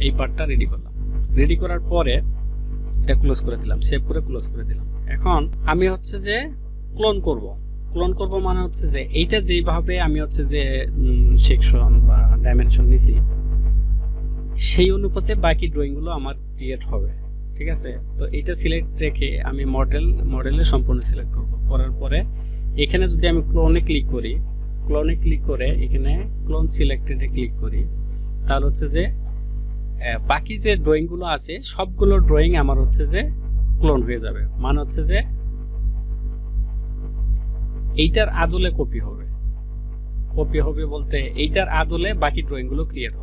এই পার্টটা রেডি করলাম। রেডি করার পরে এটা ক্লোজ করে দিলাম, সেভ করে ক্লোজ করে দিলাম। এখন আমি হচ্ছে যে ক্লোন করব। ক্লোন করব মানে হচ্ছে যে এইটা যেভাবে আমি হচ্ছে যে সেকশন বা ডাইমেনশন নিছি সেই অনুপাতে বাকি ড্রয়িংগুলো আমার ক্রিয়েট হবে। ঠিক আছে, তো এটা সিলেক্ট রেখে আমি মডেলে সম্পূর্ণ সিলেক্ট করব। করার পরে এখানে যদি আমি ক্লোনে ক্লিক করি, ক্লোনে ক্লিক করে এখানে ক্লোন সিলেক্টেডে ক্লিক করি, তাহলে হচ্ছে যে বাকি যে ড্রয়িংগুলো আছে সবগুলো ড্রয়িং আমার হচ্ছে যে ক্লোন হয়ে যাবে। মানে হচ্ছে যে এইটার আদলে কপি হবে। কপি হবে বলতে এইটার আদলে বাকি ড্রয়িংগুলো ক্রিয়েট হবে।